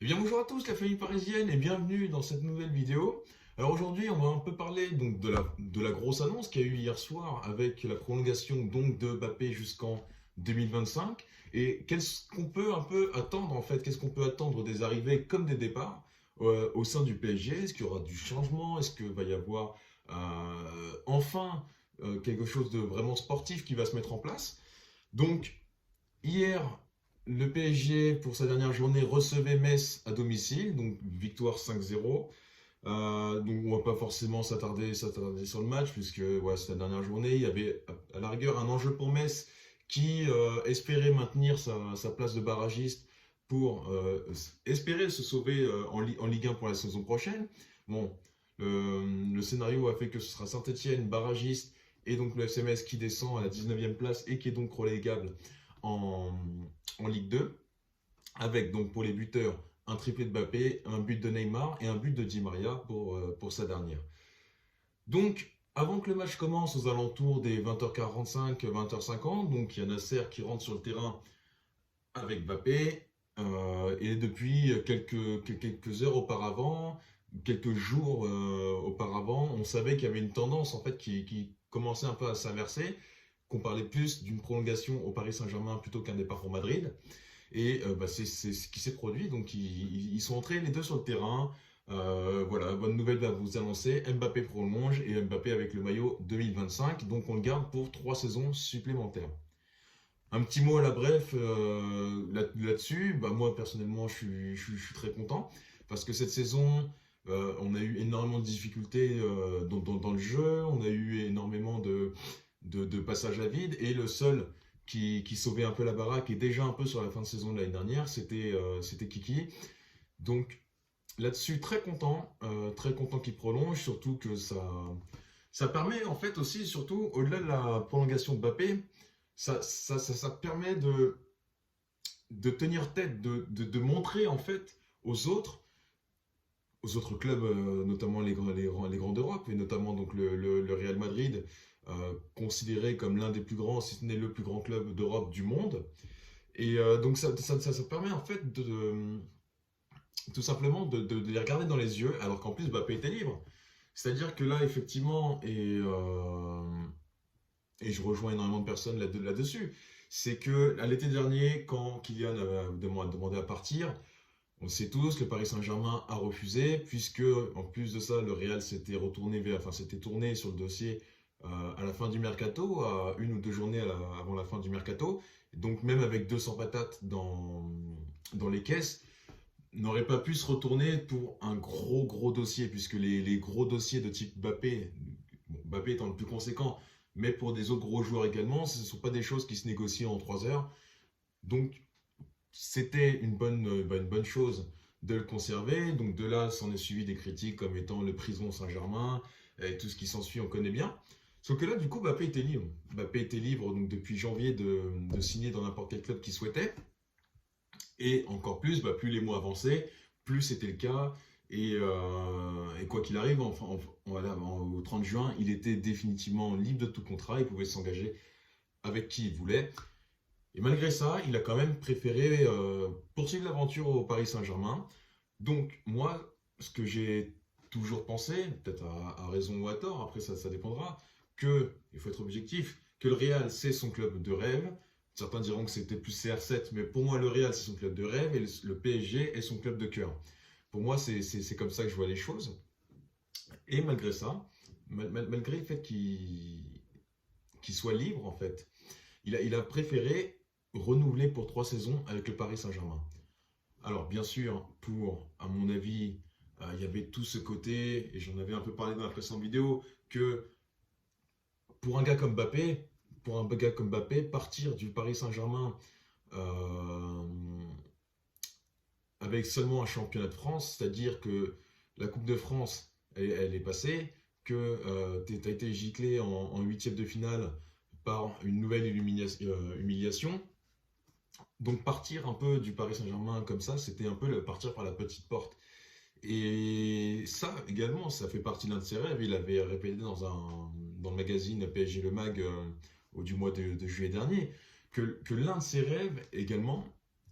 Eh bien bonjour à tous la famille parisienne et bienvenue dans cette nouvelle vidéo. Alors aujourd'hui on va un peu parler donc de la grosse annonce qu'il y a eu hier soir avec la prolongation donc de Mbappé jusqu'en 2025 et qu'est-ce qu'on peut un peu attendre en fait, qu'est-ce qu'on peut attendre des arrivées comme des départs au sein du PSG. Est-ce qu'il y aura du changement? Est-ce qu'il va y avoir enfin quelque chose de vraiment sportif qui va se mettre en place? Donc hier, le PSG, pour sa dernière journée, recevait Metz à domicile, donc victoire 5-0. Donc on va pas forcément s'attarder sur le match, puisque voilà, c'est la dernière journée. Il y avait à la rigueur un enjeu pour Metz qui espérait maintenir sa place de barragiste pour espérer se sauver en Ligue 1 pour la saison prochaine. Bon, le scénario a fait que ce sera Saint-Etienne, barragiste, et donc le FCMS qui descend à la 19e place et qui est donc relégable en, en Ligue 2, avec donc pour les buteurs un triplé de Mbappé, un but de Neymar et un but de Di Maria pour sa dernière. Donc, avant que le match commence aux alentours des 20h45, 20h50, donc il y a Nasser qui rentre sur le terrain avec Mbappé, et depuis quelques heures auparavant, quelques jours auparavant, on savait qu'il y avait une tendance en fait qui commençait un peu à s'inverser, qu'on parlait plus d'une prolongation au Paris Saint-Germain plutôt qu'un départ pour Madrid. Et c'est ce qui s'est produit. Donc ils sont entrés les deux sur le terrain. Voilà, bonne nouvelle à vous annoncer. Mbappé prolonge et Mbappé avec le maillot 2025. Donc on le garde pour 3 saisons supplémentaires. Un petit mot à la bref là-dessus. Moi personnellement, je suis très content parce que cette saison, on a eu énormément de difficultés dans le jeu. On a eu énormément de passages à vide et le seul qui sauvait un peu la baraque et déjà un peu sur la fin de saison de l'année dernière, c'était Kiki. Donc là-dessus, très content qu'il prolonge, surtout que ça permet en fait aussi, surtout au-delà de la prolongation de Mbappé, ça permet de tenir tête, de montrer en fait aux autres clubs, notamment les grands d'Europe, et notamment donc le Real Madrid, considéré comme l'un des plus grands, si ce n'est le plus grand club d'Europe du monde. Et donc ça permet en fait tout simplement de les regarder dans les yeux, alors qu'en plus Mbappé était libre. C'est-à-dire que là, effectivement, et je rejoins énormément de personnes là-dessus, c'est que à l'été dernier, quand Kylian a demandé à partir, on sait tous, le Paris Saint-Germain a refusé, puisque en plus de ça, le Real s'était tourné sur le dossier à la fin du mercato, à 1 ou 2 journées avant la fin du mercato. Donc même avec 200 patates dans les caisses, n'aurait pas pu se retourner pour un gros dossier, puisque les gros dossiers de type Mbappé, bon, Mbappé étant le plus conséquent, mais pour des autres gros joueurs également, ce ne sont pas des choses qui se négocient en 3 heures. Donc c'était une bonne chose de le conserver. Donc de là, s'en est suivi des critiques comme étant le prison Saint-Germain et tout ce qui s'ensuit, on connaît bien. Sauf que là, du coup, Mbappé était libre. Mbappé était libre donc, depuis janvier de signer dans n'importe quel club qu'il souhaitait. Et encore plus, plus les mois avançaient, plus c'était le cas. Et quoi qu'il arrive, au 30 juin, il était définitivement libre de tout contrat. Il pouvait s'engager avec qui il voulait. Et malgré ça, il a quand même préféré poursuivre l'aventure au Paris Saint-Germain. Donc moi, ce que j'ai toujours pensé, peut-être à raison ou à tort, après ça dépendra, il faut être objectif, que le Real c'est son club de rêve. Certains diront que c'était plus CR7, mais pour moi le Real c'est son club de rêve et le PSG est son club de cœur. Pour moi c'est comme ça que je vois les choses. Et malgré ça, malgré le fait qu'il soit libre en fait, il a préféré renouveler pour 3 saisons avec le Paris Saint-Germain. Alors bien sûr, à mon avis, il y avait tout ce côté, et j'en avais un peu parlé dans la précédente vidéo, que pour un gars comme Mbappé, partir du Paris Saint-Germain euh, avec seulement un championnat de France, c'est-à-dire que la Coupe de France, elle est passée, que tu as été giclé en huitième de finale par une nouvelle humiliation. Donc partir un peu du Paris Saint-Germain comme ça, c'était un peu partir par la petite porte. Et ça également, ça fait partie d'un de ses rêves. Il avait répété dans le magazine PSG Le Mag du mois de juillet dernier que l'un de ses rêves également,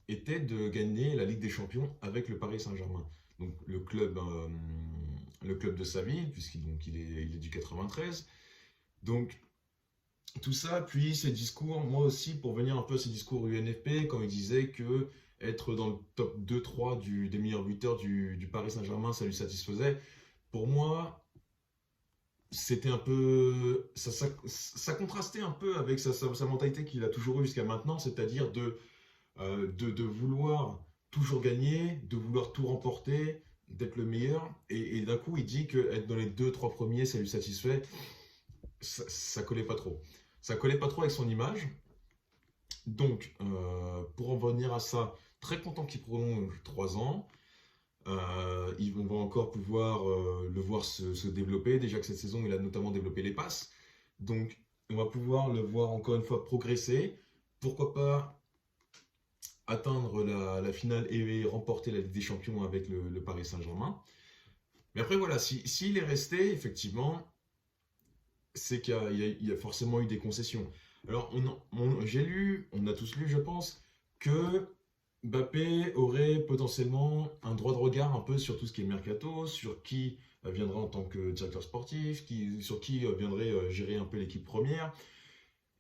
était de gagner la Ligue des Champions avec le Paris Saint-Germain. Donc le club de sa ville, il est du 93. Donc tout ça, puis ses discours, moi aussi, pour venir un peu à ses discours UNFP, quand il disait que être dans le top 2-3 des meilleurs buteurs du Paris Saint-Germain, ça lui satisfaisait. Pour moi, c'était un peu. Ça contrastait un peu avec sa mentalité qu'il a toujours eue jusqu'à maintenant, c'est-à-dire de vouloir toujours gagner, de vouloir tout remporter, d'être le meilleur. Et d'un coup, il dit que être dans les 2-3 premiers, ça lui satisfait. Ça collait pas trop. Ça collait pas trop avec son image. Donc, pour en revenir à ça, très content qu'il prolonge 3 ans. On va encore pouvoir le voir se développer. Déjà que cette saison, il a notamment développé les passes. Donc, on va pouvoir le voir encore une fois progresser. Pourquoi pas atteindre la finale et remporter la Ligue des Champions avec le Paris Saint-Germain. Mais après, voilà, s'il est resté, effectivement, c'est qu'il y a forcément eu des concessions. Alors, j'ai lu, on a tous lu, je pense, que Mbappé aurait potentiellement un droit de regard un peu sur tout ce qui est mercato, sur qui viendra en tant que directeur sportif, sur qui viendrait gérer un peu l'équipe première.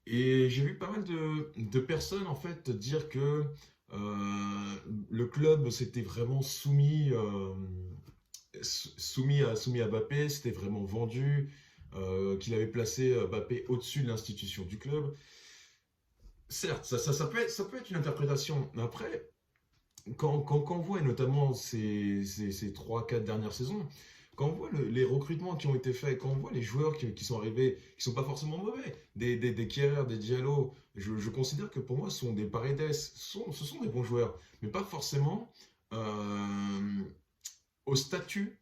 Et j'ai vu pas mal de personnes en fait dire que le club s'était vraiment soumis à Mbappé, c'était vraiment vendu, qu'il avait placé Mbappé au-dessus de l'institution du club. Certes, ça peut être une interprétation, mais après, quand on voit, et notamment ces 3-4 dernières saisons, quand on voit les recrutements qui ont été faits, quand on voit les joueurs qui sont arrivés, qui sont pas forcément mauvais, des Kehrer, des Diallo, je considère que pour moi, ce sont des Paredes, ce sont des bons joueurs, mais pas forcément au statut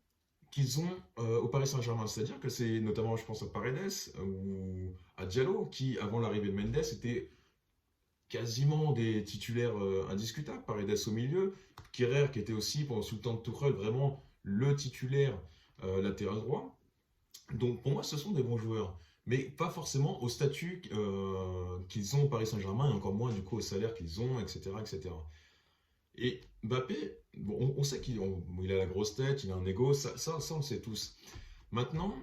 qu'ils ont au Paris Saint-Germain. C'est-à-dire que c'est notamment, je pense à Paredes ou à Diallo, qui, avant l'arrivée de Mendes, étaient quasiment des titulaires indiscutables. Paredes au milieu, Kehrer qui était aussi, pendant sous le temps de Tuchel, vraiment le titulaire latéral droit. Donc pour moi, ce sont des bons joueurs, mais pas forcément au statut qu'ils ont au Paris Saint-Germain, et encore moins du coup au salaire qu'ils ont, etc. etc. Et Mbappé, bon, on sait il a la grosse tête, il a un ego, ça on le sait tous. Maintenant,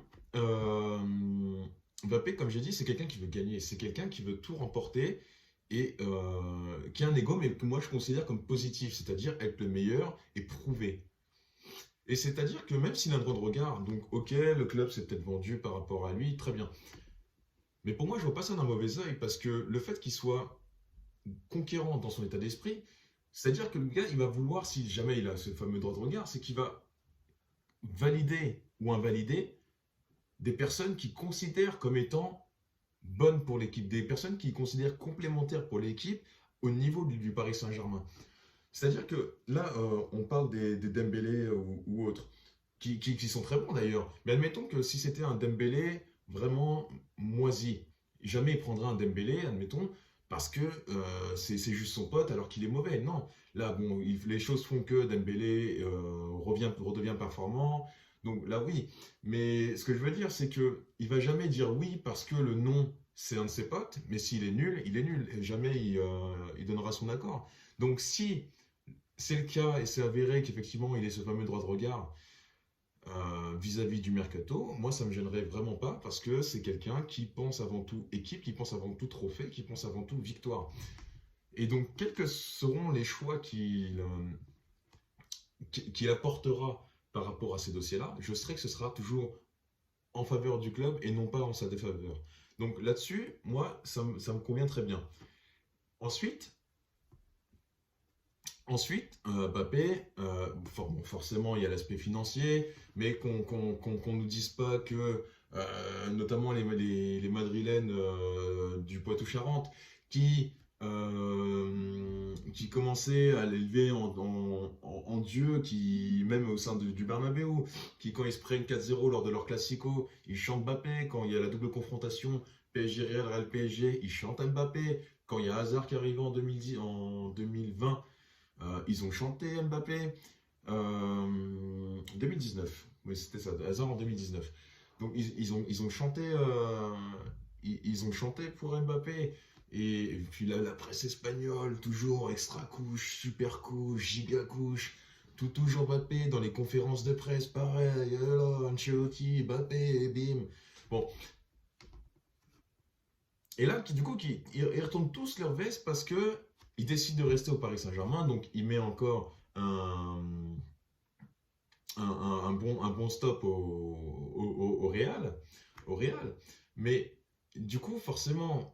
Mbappé, comme j'ai dit, c'est quelqu'un qui veut gagner, c'est quelqu'un qui veut tout remporter et qui a un ego, mais que moi je considère comme positif, c'est-à-dire être le meilleur et prouver. Et c'est-à-dire que même s'il a un droit de regard, donc ok, le club s'est peut-être vendu par rapport à lui, très bien. Mais pour moi, je vois pas ça d'un mauvais œil parce que le fait qu'il soit conquérant dans son état d'esprit, c'est-à-dire que le gars, il va vouloir, si jamais il a ce fameux droit de regard, c'est qu'il va valider ou invalider des personnes qu'il considère comme étant bonnes pour l'équipe, des personnes qu'il considère complémentaires pour l'équipe au niveau du Paris Saint-Germain. C'est-à-dire que là, on parle des Dembélé ou autres, qui sont très bons d'ailleurs. Mais admettons que si c'était un Dembélé vraiment moisi, jamais il prendra un Dembélé, admettons, parce que c'est juste son pote alors qu'il est mauvais. Non, là, bon, les choses font que Dembélé redevient performant. Donc là, oui. Mais ce que je veux dire, c'est que il va jamais dire oui parce que le nom, c'est un de ses potes. Mais s'il est nul, il est nul. Et jamais il donnera son accord. Donc si c'est le cas et c'est avéré qu'effectivement il ait ce fameux droit de regard vis-à-vis du mercato, moi ça me gênerait vraiment pas parce que c'est quelqu'un qui pense avant tout équipe, qui pense avant tout trophée, qui pense avant tout victoire. Et donc quels que seront les choix qu'il apportera par rapport à ces dossiers-là, je serai que ce sera toujours en faveur du club et non pas en sa défaveur. Donc là-dessus, moi ça me convient très bien. Ensuite, Mbappé, forcément, il y a l'aspect financier, mais qu'on nous dise pas que, notamment les Madrilènes du Poitou-Charentes, qui commençaient à l'élever en Dieu, qui, même au sein du Bernabéu, qui, quand ils se prennent 4-0 lors de leur Classico, ils chantent Mbappé. Quand il y a la double confrontation PSG-Real, Real-PSG, ils chantent Mbappé. Quand il y a Hazard qui arrive en 2020, ils ont chanté Mbappé 2019. Oui, c'était ça, Hazard en 2019. Donc ils ont chanté pour Mbappé. Et puis la presse espagnole, toujours extra couche, super couche, giga couche, toujours Mbappé dans les conférences de presse, pareil, alors, Ancelotti, Mbappé, bim. Bon, et là, du coup, ils retournent tous leur veste parce que ils décident de rester au Paris Saint-Germain, donc il met encore un bon stop au Real, au Real. Mais du coup, forcément,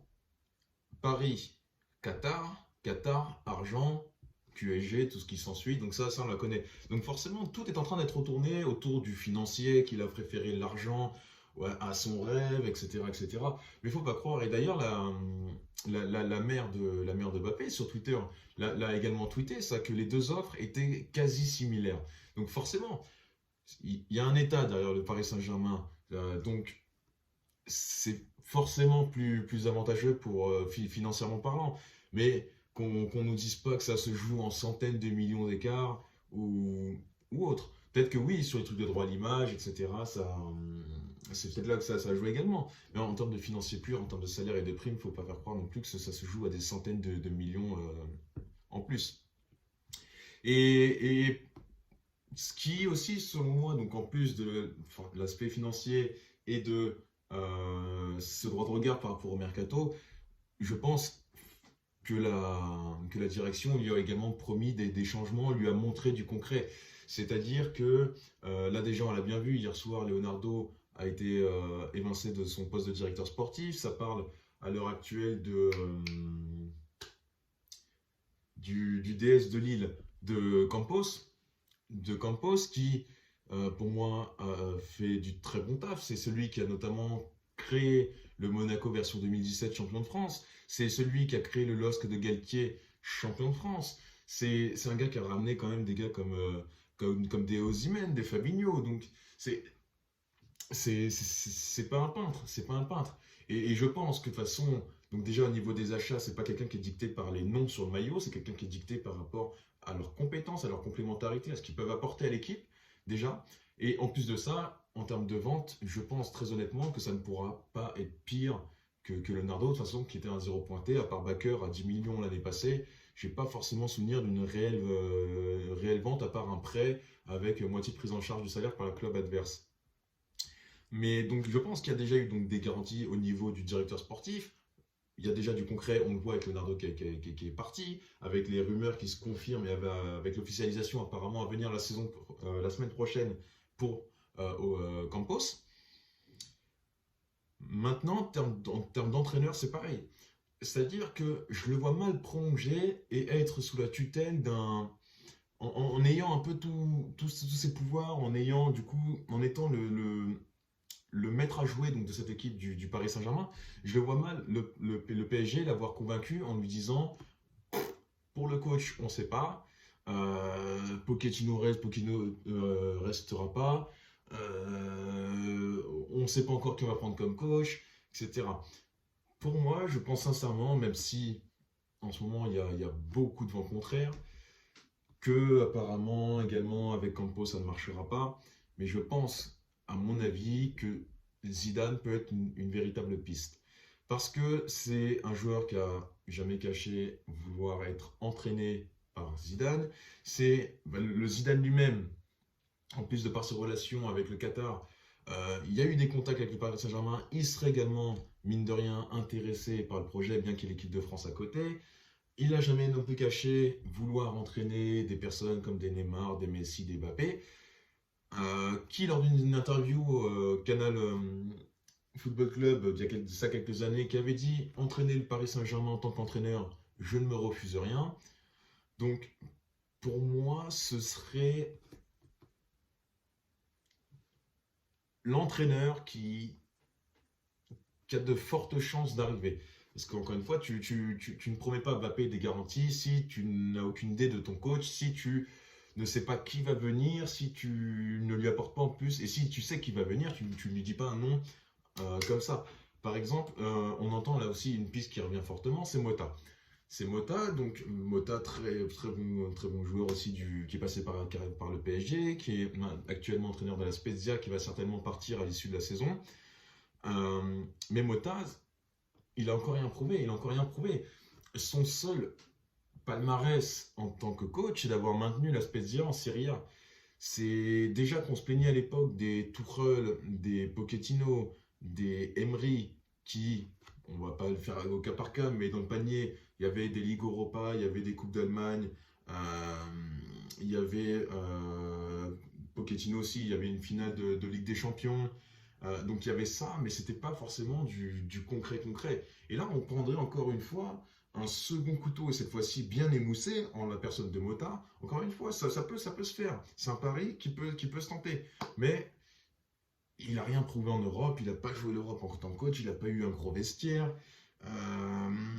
Paris, Qatar, argent, QSG, tout ce qui s'ensuit. Donc ça, on la connaît. Donc forcément, tout est en train d'être retourné autour du financier, qu'il a préféré l'argent ouais, à son rêve, etc., etc. Mais il faut pas croire. Et d'ailleurs, la mère de Mbappé sur Twitter l'a également tweeté, ça, que les deux offres étaient quasi similaires. Donc forcément, il y a un état derrière le Paris Saint-Germain. Donc c'est forcément plus avantageux pour financièrement parlant. Mais qu'on nous dise pas que ça se joue en centaines de millions d'écarts ou autre. Peut-être que oui, sur les trucs de droit à l'image, etc., c'est peut-être là que ça joue également. Mais en termes de financier pur, en termes de salaire et de primes, il ne faut pas faire croire non plus que ça se joue à des centaines de millions en plus. Et ce qui aussi, selon moi, donc en plus de l'aspect financier et de ce droit de regard par rapport au mercato, je pense que la direction lui a également promis des changements, lui a montré du concret. C'est-à-dire que là déjà, on l'a bien vu, hier soir, Leonardo a été évincé de son poste de directeur sportif. Ça parle à l'heure actuelle du DS de Lille, de Campos qui, pour moi, fait du très bon taf. C'est celui qui a notamment créé le Monaco version 2017 champion de France. C'est celui qui a créé le LOSC de Galtier champion de France. C'est un gars qui a ramené quand même des gars comme des Osimhen, des Fabinho. Donc, c'est pas un peintre. C'est pas un peintre. Et je pense que de toute façon, donc déjà au niveau des achats, c'est pas quelqu'un qui est dicté par les noms sur le maillot, c'est quelqu'un qui est dicté par rapport à leurs compétences, à leur complémentarité, à ce qu'ils peuvent apporter à l'équipe, déjà. Et en plus de ça, en termes de vente, je pense très honnêtement que ça ne pourra pas être pire que Leonardo, de toute façon, qui était un zéro pointé, à part Bakker à 10 millions l'année passée. Je n'ai pas forcément souvenir d'une réelle vente, à part un prêt avec moitié de prise en charge du salaire par le club adverse. Mais donc, je pense qu'il y a déjà eu donc, des garanties au niveau du directeur sportif. Il y a déjà du concret, on le voit avec Leonardo qui est parti, avec les rumeurs qui se confirment et avec l'officialisation apparemment à venir la semaine prochaine pour Campos. Maintenant, en termes d'entraîneur, c'est pareil. C'est-à-dire que je le vois mal prolonger et être sous la tutelle en ayant un peu tous ces pouvoirs, en ayant du coup, en étant le maître à jouer donc, de cette équipe du Paris Saint-Germain, je le vois mal le PSG l'avoir convaincu en lui disant pour le coach, on ne sait pas. Pochettino restera pas. On ne sait pas encore qui on va prendre comme coach, etc. Pour moi, je pense sincèrement, même si en ce moment il y a beaucoup de vents contraires, que apparemment également avec Campos ça ne marchera pas, mais je pense, à mon avis, que Zidane peut être une véritable piste. Parce que c'est un joueur qui a jamais caché vouloir être entraîné par Zidane. C'est le Zidane lui-même, en plus de par ses relations avec le Qatar, il y a eu des contacts avec le Paris Saint-Germain. Il serait également, mine de rien, intéressé par le projet, bien qu'il y ait l'équipe de France à côté. Il n'a jamais non plus caché vouloir entraîner des personnes comme des Neymar, des Messi, des Mbappé, qui lors d'une interview Canal Football Club il y a ça quelques années, qui avait dit entraîner le Paris Saint-Germain en tant qu'entraîneur, je ne me refuse rien. Donc pour moi, ce serait l'entraîneur qui a de fortes chances d'arriver. Parce qu'encore une fois, tu ne promets pas à Mbappé des garanties si tu n'as aucune idée de ton coach, si tu ne sais pas qui va venir, si tu ne lui apportes pas en plus, et si tu sais qui va venir, tu ne lui dis pas un nom comme ça. Par exemple, on entend là aussi une piste qui revient fortement, c'est Mota. C'est Mota, donc Mota, très bon joueur aussi qui est passé par le PSG, qui est actuellement entraîneur de la Spezia, qui va certainement partir à l'issue de la saison. Mais Mota, il a encore rien prouvé, il a encore rien prouvé. Son seul palmarès en tant que coach, c'est d'avoir maintenu la Spezia en Serie A. C'est déjà qu'on se plaignait à l'époque des Tuchel, des Pochettino, des Emery, qui, on va pas le faire au cas par cas, mais dans le panier, il y avait des Ligues Europa, il y avait des Coupes d'Allemagne, il y avait Pochettino aussi, il y avait une finale de Ligue des Champions. Donc il y avait ça, mais c'était pas forcément du concret concret. Et là, on prendrait encore une fois un second couteau, et cette fois-ci bien émoussé, en la personne de Mota. Encore une fois, ça peut se faire. C'est un pari qui peut se tenter. Mais il n'a rien prouvé en Europe, il n'a pas joué l'Europe en tant que coach, il n'a pas eu un gros vestiaire. Euh,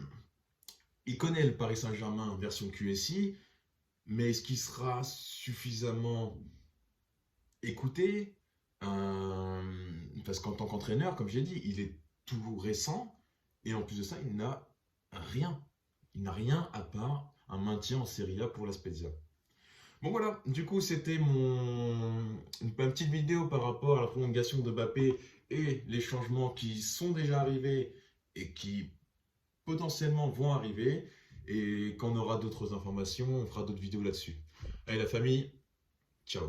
il connaît le Paris Saint-Germain version QSI, mais est-ce qu'il sera suffisamment écouté? Parce qu'en tant qu'entraîneur, comme j'ai dit, il est tout récent, et en plus de ça, il n'a rien. Il n'a rien à part un maintien en Serie A pour la Spezia. Bon voilà, du coup c'était une petite vidéo par rapport à la prolongation de Mbappé et les changements qui sont déjà arrivés et qui potentiellement vont arriver. Et quand on aura d'autres informations, on fera d'autres vidéos là-dessus. Allez la famille, ciao.